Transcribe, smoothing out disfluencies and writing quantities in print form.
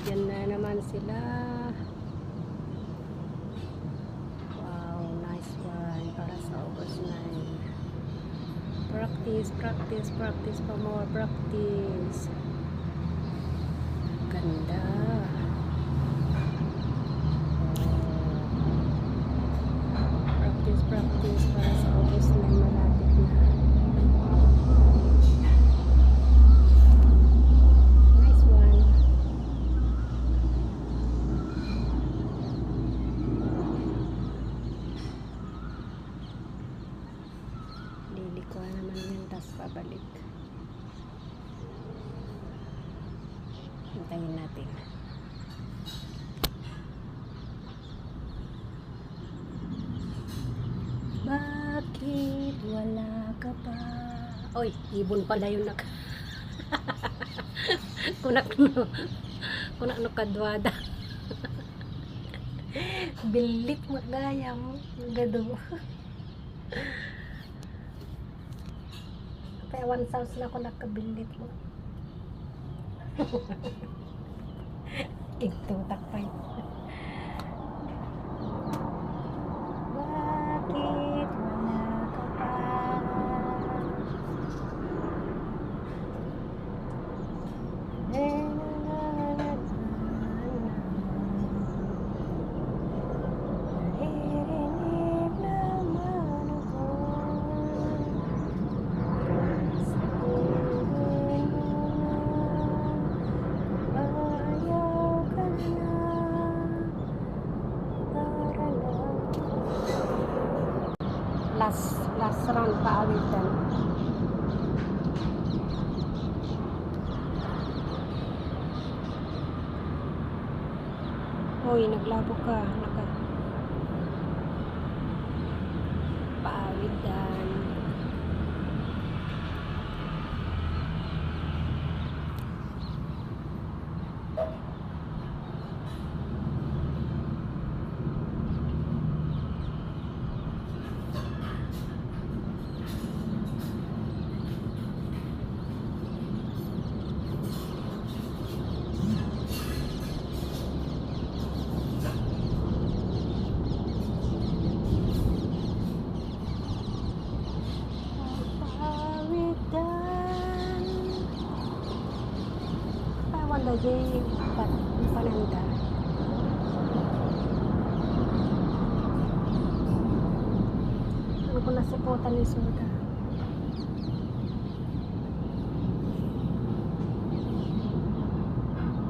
Nandyan na naman sila. Wow, nice one. Para sa August 9. Practice, practice, practice pa more. Practice. Ganda. Practice, practice para sa August 9. Malapit na. Nice one. Lilikuan naman yan, tapos pabalik. Hintayin natin. Bakit wala ka pa? Oy, ibon pala yun nak. Kunak no kadwada. Bilit magaya mo. Gado. Kaya 1,000 na ako nakabilit mo. Tigtutak pa yun. Bakit wala ka pa? Naririnig naman ako. Sabihin mo na ayaw ka na. Para lang. Last round pa awitan. Hoy, naglabo ka. Paawitan. Wala dyan pananda. Ano ko nasipotan ni Suda.